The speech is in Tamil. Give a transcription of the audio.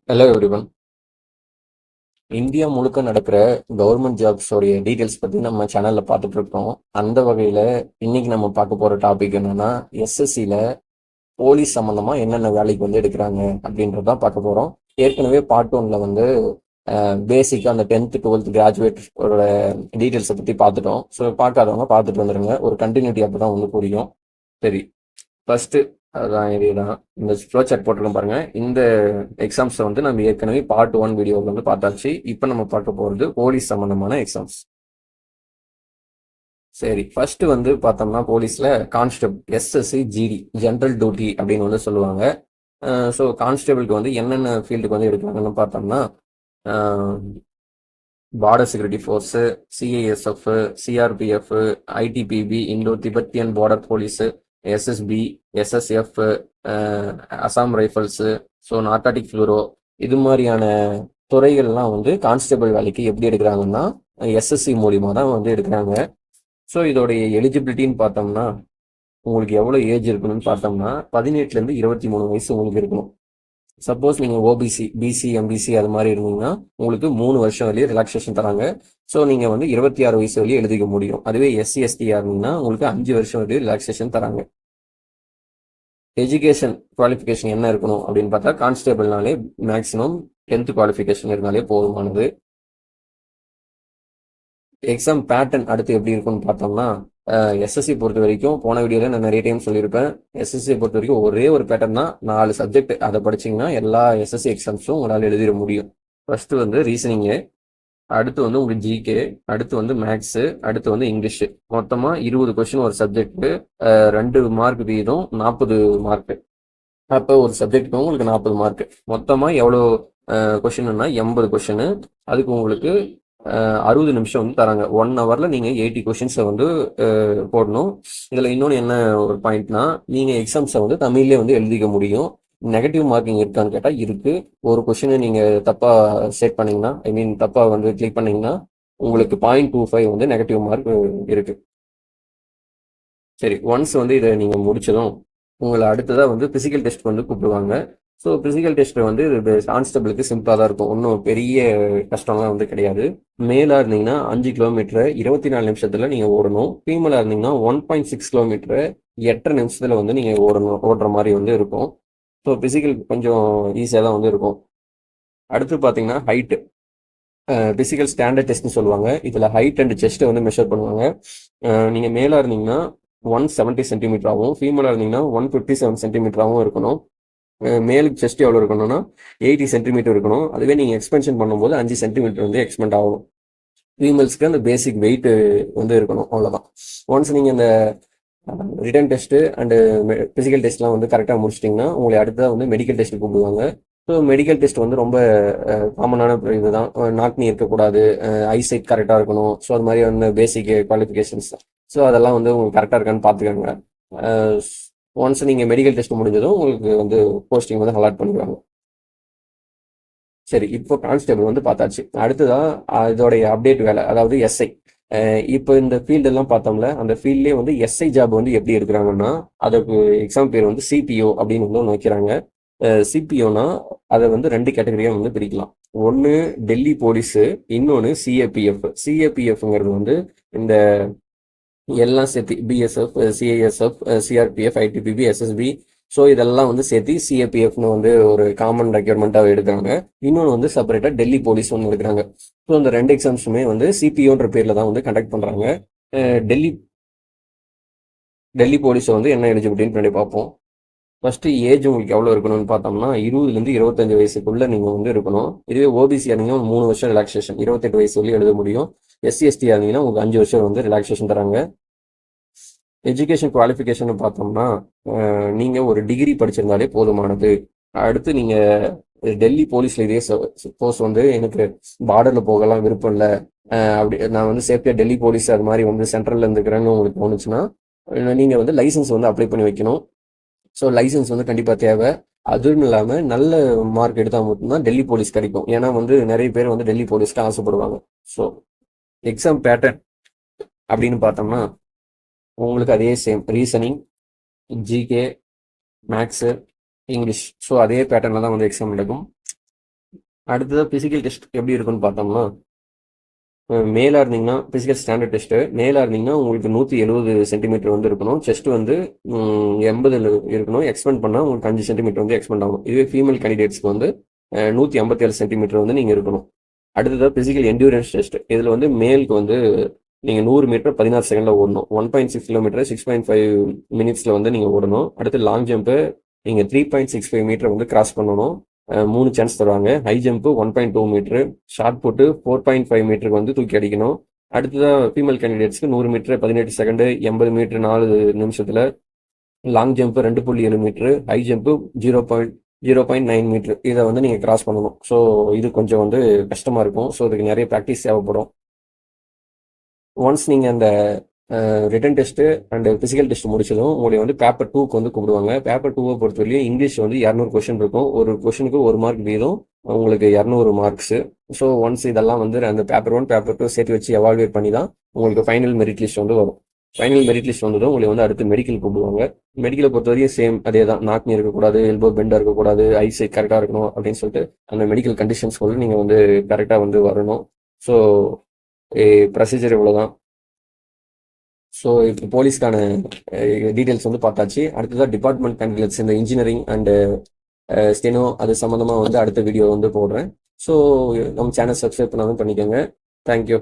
Hello everyone. இந்தியா முழுக்க நடக்கிற கவர்மெண்ட் ஜாப்ஸோடைய டீட்டெயில்ஸ் பற்றி நம்ம சேனலில் பார்த்துட்டு இருக்கோம். அந்த வகையில் இன்னைக்கு நம்ம பார்க்க போகிற டாபிக் என்னன்னா, எஸ்எஸ்சியில் போலீஸ் சம்மந்தமாக என்னென்ன வேலைக்கு வந்து எடுக்கிறாங்க அப்படின்றதான் பார்க்க போகிறோம். ஏற்கனவே பார்ட் ஒன்ல வந்து பேசிக்காக அந்த 10th 12th கிராஜுவேட்டோட டீட்டெயில்ஸை பற்றி பார்த்துட்டோம். ஸோ பார்க்காதவங்க பார்த்துட்டு வந்துடுங்க. ஒரு கண்டினியூட்டி அப்போ தான் வந்து புரியும். சரி, ஃபர்ஸ்ட் அதான் இதுதான் இந்த ஃப்ளோ சார்ட் போட்டிருக்கோம் பாருங்க. இந்த எக்ஸாம்ஸை வந்து நம்ம ஏற்கனவே பார்ட் 1 வீடியோவில் வந்து பார்த்தாச்சு. இப்போ நம்ம பார்க்க போகிறது போலீஸ் சம்பந்தமான எக்ஸாம்ஸ். சரி, ஃபர்ஸ்ட் வந்து பார்த்தோம்னா போலீஸில் constable SSC GD general duty அப்படின்னு வந்து சொல்லுவாங்க. ஸோ கான்ஸ்டபிளுக்கு வந்து என்னென்ன ஃபீல்டுக்கு வந்து எடுக்கிறாங்கன்னு பார்த்தோம்னா, border security force, CISF, CRPF, ITBP, Indo Tibetan border police, SSB, SSF, Assam rifles, so narcotic bureau, இது மாதிரியான துறைகள்லாம் வந்து கான்ஸ்டபிள் வேலைக்கு எப்படி எடுக்கிறாங்கன்னா எஸ்எஸ்சி மூலியமாக தான் வந்து எடுக்கிறாங்க. ஸோ இதோடைய எலிஜிபிலிட்டின்னு பார்த்தோம்னா, உங்களுக்கு எவ்வளோ ஏஜ் இருக்கணும்னு பார்த்தோம்னா 18லேருந்து 23 வயசு உங்களுக்கு இருக்கணும். சப்போஸ் நீங்கள் ஓபிசி, பிசி, எம்பிசி அது மாதிரி இருந்தீங்கன்னா உங்களுக்கு 3 வருஷம் வரையும் ரிலாக்ஸேஷன் தராங்க. ஸோ நீங்கள் வந்து 26 வயசு வரையும் எழுதிக்க முடியும். அதுவே எஸ்சி எஸ்டியாக இருந்தீங்கன்னா உங்களுக்கு 5 வருஷம் வரையும் ரிலாக்ஸேஷன் தராங்க. எஜுகேஷன் குவாலிஃபிகேஷன் என்ன இருக்கணும் அப்படின்னு பார்த்தா, கான்ஸ்டபிள்னாலே மேக்ஸிமம் 10th குவாலிஃபிகேஷன் இருந்தாலே போதுமானது. எக்ஸாம் பேட்டர்ன் அடுத்து எப்படி இருக்கும்னு பார்த்தோம்னா, எஸ்எஸ்சி பொறுத்த வரைக்கும் போன வீடியோவில் நான் நிறைய டைம் சொல்லியிருப்பேன். எஸ்எஸ்சி பொறுத்த வரைக்கும் ஒரே ஒரு பேட்டர்ன் தான், 4 சப்ஜெக்ட். அதை படிச்சிங்கன்னா எல்லா எஸ்எஸ்சி எக்ஸாம்ஸும் உங்களால் எழுதிட முடியும். ஃபர்ஸ்ட் வந்து ரீசனிங்கு, அடுத்து வந்து உங்களுக்கு ஜிகே, அடுத்து வந்து மேக்ஸு, அடுத்து வந்து இங்கிலீஷு. மொத்தமாக 20 கொஸ்டின் ஒரு சப்ஜெக்ட்டு, 2 மார்க் வீதம் 40 மார்க்கு. அப்போ ஒரு சப்ஜெக்ட்டுக்கு உங்களுக்கு 40 மார்க். மொத்தமாக எவ்வளோ கொஷின்னா 80 கொஷின். அதுக்கு உங்களுக்கு 60 நிமிஷம் வந்து தராங்க. 1 ஹவரில் நீங்கள் 80 கொஷின்ஸை வந்து போடணும். இதில் இன்னொன்று என்ன ஒரு பாயிண்ட்னா, நீங்கள் எக்ஸாம்ஸை வந்து தமிழ்லேயே வந்து எழுதிக்க முடியும். நெகட்டிவ் மார்க்கிங் இருக்கான்னு கேட்டால் இருக்குது. ஒரு கொஷினை நீங்கள் தப்பாக செட் பண்ணிங்கன்னா, ஐ மீன் தப்பாக வந்து கிளிக் பண்ணிங்கன்னா உங்களுக்கு 0.25 வந்து நெகட்டிவ் மார்க் இருக்குது. சரி, ஒன்ஸ் வந்து இதை நீங்கள் முடிச்சதும் உங்களை அடுத்ததாக வந்து ஃபிசிக்கல் டெஸ்ட் வந்து கூப்பிடுவாங்க. ஸோ ஃபிசிக்கல் டெஸ்ட் வந்து இது கான்ஸ்டபிளுக்கு சிம்பிளாக தான் இருக்கும். ஒன்றும் பெரிய கஷ்டம்லாம் வந்து கிடையாது. மேலாக இருந்தீங்கன்னா 5 கிலோமீட்டரை 24 நிமிஷத்தில் நீங்கள் ஓடணும். ஃபீமேலாக இருந்தீங்கன்னா 1.6 கிலோமீட்டரை 8 நிமிஷத்தில் வந்து நீங்கள் ஓடுற மாதிரி வந்து இருக்கும். ஸோ ஃபிசிக்கல் கொஞ்சம் ஈஸியாக தான் வந்து இருக்கும். அடுத்து பார்த்தீங்கன்னா ஹைட்டு, ஃபிசிக்கல் ஸ்டாண்டர்ட் டெஸ்ட்னு சொல்லுவாங்க. இதில் ஹைட் அண்ட் செஸ்ட்டை வந்து மெஷர் பண்ணுவாங்க. நீங்கள் மேலாக இருந்தீங்கன்னா 170 சென்டிமீட்டராகவும், ஃபீமேலாக இருந்தீங்கன்னா 157 சென்டிமீட்டராகவும் இருக்கணும். மேலுக்கு செஸ்ட் எவ்வளோ இருக்கணும்னா 80 சென்டிமீட்டர் இருக்கணும். அதுவே நீங்கள் எக்ஸ்பென்ஷன் பண்ணும்போது 5 சென்டிமீட்டர் வந்து எக்ஸ்பெண்ட் ஆகும். ஃபீமேல்ஸ்க்கு அந்த பேசிக் வெயிட் வந்து இருக்கணும், அவ்வளோதான். ஒன்ஸ் நீங்கள் இந்த ரிட்டன் டெஸ்ட்டு அண்டு ஃபிசிக்கல் டெஸ்ட்லாம் வந்து கரெக்டாக முடிச்சிட்டிங்கன்னா உங்களை அடுத்ததாக வந்து மெடிக்கல் டெஸ்ட் கூப்பிடுவாங்க. ஸோ மெடிக்கல் டெஸ்ட் வந்து ரொம்ப காமனான இது தான். நாக்னி இருக்கக்கூடாது, ஐசைட் கரெக்டாக இருக்கணும். ஸோ அது மாதிரி வந்து பேசிக் குவாலிஃபிகேஷன்ஸ் தான். ஸோ அதெல்லாம் வந்து உங்களுக்கு கரெக்டாக இருக்கான்னு பார்த்துக்கோங்க. ஒன்ஸ் நீங்கள் மெடிக்கல் டெஸ்ட் முடிஞ்சதும் உங்களுக்கு வந்து போஸ்டிங் வந்து அலாட் பண்ணிடுவாங்க. சரி, இப்போ கான்ஸ்டபிள் வந்து பார்த்தாச்சு. அடுத்ததான் இதோடைய அப்டேட் வேலை, அதாவது எஸ்ஐ. இப்போ இந்த ஃபீல்டெல்லாம் பார்த்தோம்ல, அந்த ஃபீல்ட்லேயே வந்து எஸ்ஐ ஜாப் வந்து எப்படி எடுக்கிறாங்கன்னா, அதுக்கு எக்ஸாம் பேர் வந்து சிபிஓ அப்படின்னு வந்து ஒன்று வைக்கிறாங்க. சிபிஓனா அதை வந்து 2 கேட்டகரியாக வந்து பிரிக்கலாம். ஒன்று டெல்லி போலீஸு, இன்னொன்று சிஏபிஎஃப். சிஏபிஎஃப்ங்கிறது வந்து இந்த எல்லாம் சேர்த்து BSF, CISF, CRPF, ITBP, SSB, so இதெல்லாம் வந்து சேர்த்து சிஏபிஎஃப்னு வந்து ஒரு காமன் ரெக்யர்மெண்ட்டாக எடுக்கிறாங்க. இன்னொன்று வந்து செப்பரேட்டாக டெல்லி போலீஸ் ஒன்று எடுக்கிறாங்க. ஸோ இந்த 2 எக்ஸாம்ஸுமே வந்து சிபிஓன்ற பேரில் தான் வந்து கண்டக்ட் பண்ணுறாங்க. டெல்லி டெல்லி போலீஸை வந்து என்ன எலிஜிபிலிட்டின்னு பண்ணி பார்ப்போம். ஃபஸ்ட்டு ஏஜ் உங்களுக்கு எவ்வளோ இருக்கணும்னு பார்த்தோம்னா 20லேருந்து 25 வயசுக்குள்ளே நீங்கள் வந்து இருக்கணும். இதுவே ஓபிசியாக இருந்தீங்கன்னா 3 வருஷம் ரிலாக்ஸேஷன், 28 வயசு வரையும் எழுத முடியும். எஸ்சி எஸ்டியாக இருந்தீங்கன்னா உங்களுக்கு 5 வருஷம் வந்து ரிலாக்ஸேஷன் தராங்க. எஜுகேஷன் குவாலிஃபிகேஷன் பார்த்தோம்னா நீங்கள் ஒரு டிகிரி படிச்சிருந்தாலே போதுமானது. அடுத்து நீங்கள் டெல்லி போலீஸில் இதே சப்போஸ் வந்து எனக்கு பார்டரில் போகலாம் விருப்பம் இல்லை, அப்படி நான் வந்து சேஃப்டியாக டெல்லி போலீஸ் அது மாதிரி வந்து சென்ட்ரலில் இருந்துக்கிறேன்னு உங்களுக்கு தோணுச்சுன்னா நீங்கள் வந்து லைசன்ஸ் வந்து அப்ளை பண்ணி வைக்கணும். ஸோ லைசன்ஸ் வந்து கண்டிப்பாக தேவை. அதுவும் இல்லாமல் நல்ல மார்க் எடுத்தால் மட்டும்தான் டெல்லி போலீஸ் கிடைக்கும். ஏன்னா வந்து நிறைய பேர் வந்து டெல்லி போலீஸ்க்கு ஆசைப்படுவாங்க. ஸோ எக்ஸாம் பேட்டர்ன் அப்படின்னு பார்த்தோம்னா உங்களுக்கு அதே same reasoning, GK, maths, English. So அதே பேட்டர்னில் தான் வந்து எக்ஸாம் நடக்கும். அடுத்ததாக ஃபிசிக்கல் டெஸ்ட் எப்படி இருக்குன்னு பார்த்தோம்னா, மேலாக இருந்தீங்கன்னா ஃபிசிக்கல் ஸ்டாண்டர்ட் டெஸ்ட்டு, மேலாக இருந்தீங்கன்னா உங்களுக்கு 170 சென்டிமீட்டர் வந்து இருக்கணும். செஸ்ட் வந்து 80 இருக்கணும். எக்ஸ்பெண்ட் பண்ணால் உங்களுக்கு 5 சென்டிமீட்டர் வந்து எக்ஸ்பெண்ட் ஆகணும். இதுவே ஃபீமேல் கேண்டிடேட்ஸ்க்கு வந்து 157 சென்டிமீட்டர் வந்து நீங்கள் இருக்கணும். அடுத்ததாக ஃபிசிக்கல் என்டூரன்ஸ் டெஸ்ட். இதில் வந்து மேலுக்கு வந்து நீங்கள் 100 மீட்டர் 16 செகண்டில் ஓடணும். 1.6 கிலோமீட்டர் 6.5 மினிட்ஸில் வந்து நீங்கள் ஓடணும். அடுத்து லாங் ஜம்ப்பு நீங்கள் 3.65 மீட்டர் வந்து கிராஸ் பண்ணணும். 3 சான்ஸ் தருவாங்க. High jump 1.2 metre, shot put 4.5 மீட்டருக்கு வந்து தூக்கி அடிக்கணும். அடுத்ததாக ஃபீமேல் கேண்டிடேட்ஸ்க்கு 100 மீட்டர் 18 செகண்டு, 80 மீட்டர் 4 நிமிஷத்தில், long jump 2.7 metre, high jump 0.9 metre. இதை வந்து நீங்கள் கிராஸ் பண்ணணும். ஸோ இது கொஞ்சம் வந்து கஷ்டமாக இருக்கும். ஸோ இதுக்கு நிறைய ப்ராக்டிஸ் தேவைப்படும். ஒன்ஸ் நீங்கள் அந்த written test and physical test முடிச்சதும் உங்களை வந்து பேப்பர் 2க்கு வந்து கூப்பிடுவாங்க. பேப்பர் 2வை பொறுத்தவரையும் இங்கிலீஷ் வந்து 200 கொஸ்டின் இருக்கும். ஒரு கொஸ்டினுக்கு 1 மார்க் வீதம், உங்களுக்கு 200 மார்க்ஸு. ஸோ ஒன்ஸ் இதெல்லாம் வந்து அந்த பேப்பர் 1 பேப்பர் 2 சேர்த்து வச்சு எவால்வேட் பண்ணி தான் உங்களுக்கு ஃபைனல் மெரிட் லிஸ்ட் வந்து வரும். ஃபைனல் மெரிட் லிஸ்ட் வந்ததும் உங்களை வந்து அடுத்து மெடிக்கல் கூப்பிடுவாங்க. மெடிக்கலை பொறுத்தவரையும் சேம் அதே தான். நாக்னி இருக்கக்கூடாது, எல்போ பெண்டாக இருக்கக்கூடாது, ஐசைட் கரெக்டாக இருக்கணும் அப்படின்னு சொல்லிட்டு அந்த மெடிக்கல் கண்டிஷன்ஸ் வந்து நீங்கள் வந்து கரெக்டாக வந்து வரணும். ஸோ ப்ரொசீஜர் இவ்வளோதான். ஸோ இப்போ போலீஸ்க்கான டீட்டெயில்ஸ் வந்து பார்த்தாச்சு. அடுத்ததாக டிபார்ட்மெண்ட் கேண்டிடேட்ஸ் இந்த இன்ஜினியரிங் அண்டு ஸ்டெனோ அது சம்மந்தமாக வந்து அடுத்த வீடியோ வந்து போடுறேன். ஸோ நம்ம சேனல் சப்ஸ்கிரைப் பண்ணாலும் பண்ணிக்கோங்க. தேங்க்யூ.